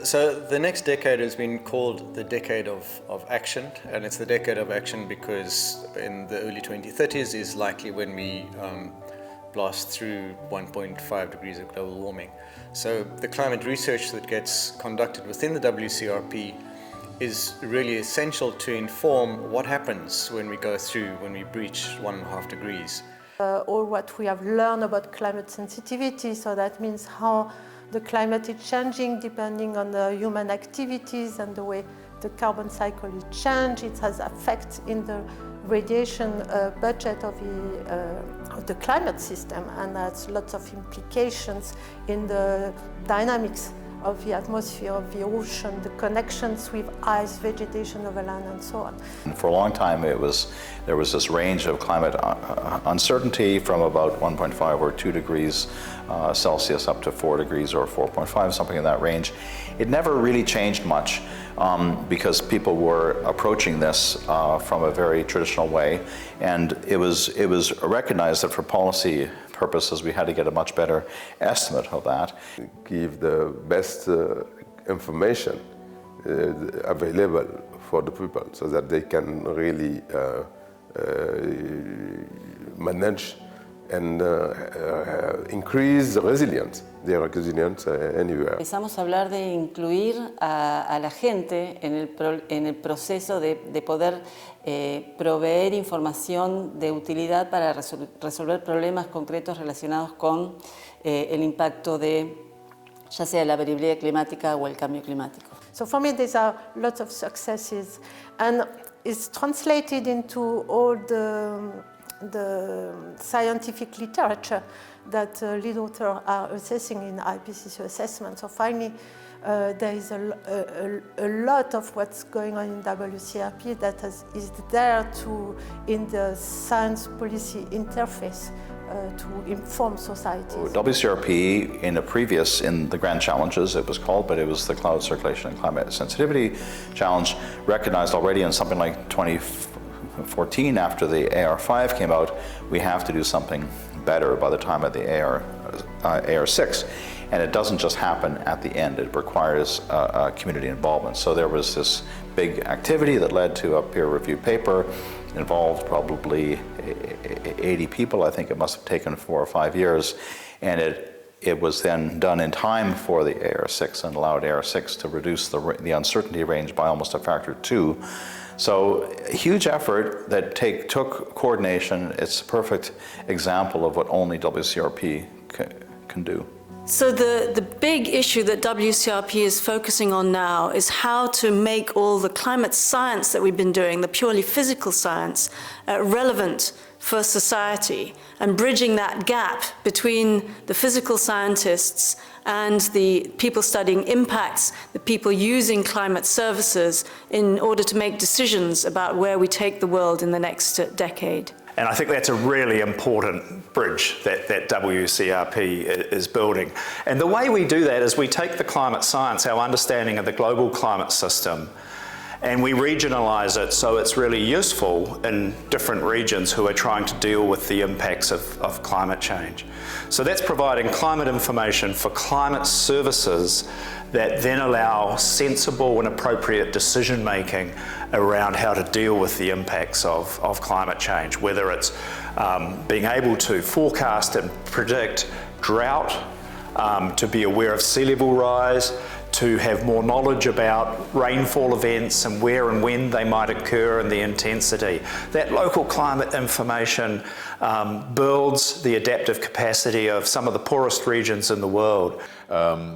So the next decade has been called the decade of action, and it's the decade of action because in the early 2030s is likely when we blast through 1.5 degrees of global warming. So the climate research that gets conducted within the WCRP is really essential to inform what happens when we go through, when we breach 1.5 degrees. Or what we have learned about climate sensitivity, so that means how the climate is changing depending on the human activities and the way the carbon cycle is changed. It has effect in the radiation budget of the climate system, and has lots of implications in the dynamics of the atmosphere, of the ocean, the connections with ice, vegetation over land, and so on. For a long time, there was this range of climate uncertainty from about 1.5 or 2 degrees Celsius up to 4 degrees or 4.5, something in that range. It never really changed much because people were approaching this from a very traditional way, and it was recognized that for policy purposes we had to get a much better estimate of that. Give the best information available for the people so that they can really manage and increase the resilience. They are resilient anywhere. Empezamos a hablar de incluir a la gente en el proceso de poder proveer información de utilidad para resolver problemas concretos relacionados con el impacto de ya sea la variabilidad climática o el cambio climático. So for me, these are lots of successes, and it's translated into all the scientific literature that lead authors are assessing in IPCC assessment. So finally, there is a lot of what's going on in WCRP that is there in the science policy interface to inform societies. WCRP in the Grand Challenges it was called, but it was the Cloud Circulation and Climate Sensitivity Challenge, recognized already in something like 2014 after the AR5 came out, we have to do something better by the time of the AR6. And it doesn't just happen at the end, it requires community involvement. So there was this big activity that led to a peer-reviewed paper, involved probably 80 people. I think it must have taken 4 or 5 years. And it was then done in time for the AR6 and allowed AR6 to reduce the uncertainty range by almost a factor of 2. So a huge effort that took coordination. It's a perfect example of what only WCRP can do. So the big issue that WCRP is focusing on now is how to make all the climate science that we've been doing, the purely physical science, relevant for society, and bridging that gap between the physical scientists and the people studying impacts, the people using climate services in order to make decisions about where we take the world in the next decade. And I think that's a really important bridge that WCRP is building. And the way we do that is we take the climate science, our understanding of the global climate system, and we regionalize it so it's really useful in different regions who are trying to deal with the impacts of climate change. So that's providing climate information for climate services that then allow sensible and appropriate decision making around how to deal with the impacts of climate change, whether it's being able to forecast and predict drought, to be aware of sea level rise, to have more knowledge about rainfall events and where and when they might occur and the intensity. That local climate information builds the adaptive capacity of some of the poorest regions in the world.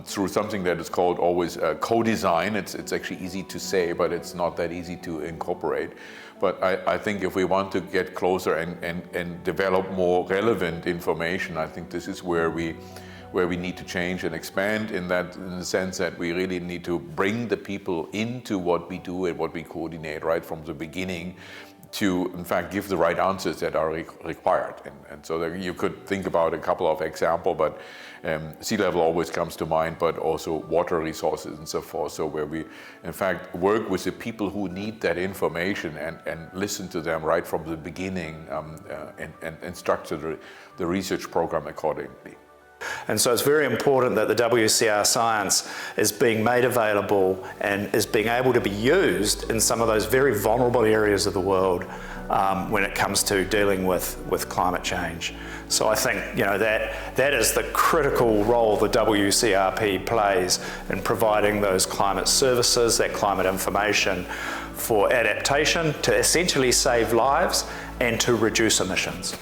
Through something that is called always co-design. It's actually easy to say, but it's not that easy to incorporate. But I think if we want to get closer and develop more relevant information, I think this is where we need to change and expand in the sense that we really need to bring the people into what we do and what we coordinate right from the beginning to, in fact, give the right answers that are required. And so that you could think about a couple of examples, but sea level always comes to mind, but also water resources and so forth. So where we, in fact, work with the people who need that information and listen to them right from the beginning and structure the research program accordingly. And so it's very important that the WCR science is being made available and is being able to be used in some of those very vulnerable areas of the world when it comes to dealing with climate change. So I think that is the critical role the WCRP plays in providing those climate services, that climate information for adaptation, to essentially save lives and to reduce emissions.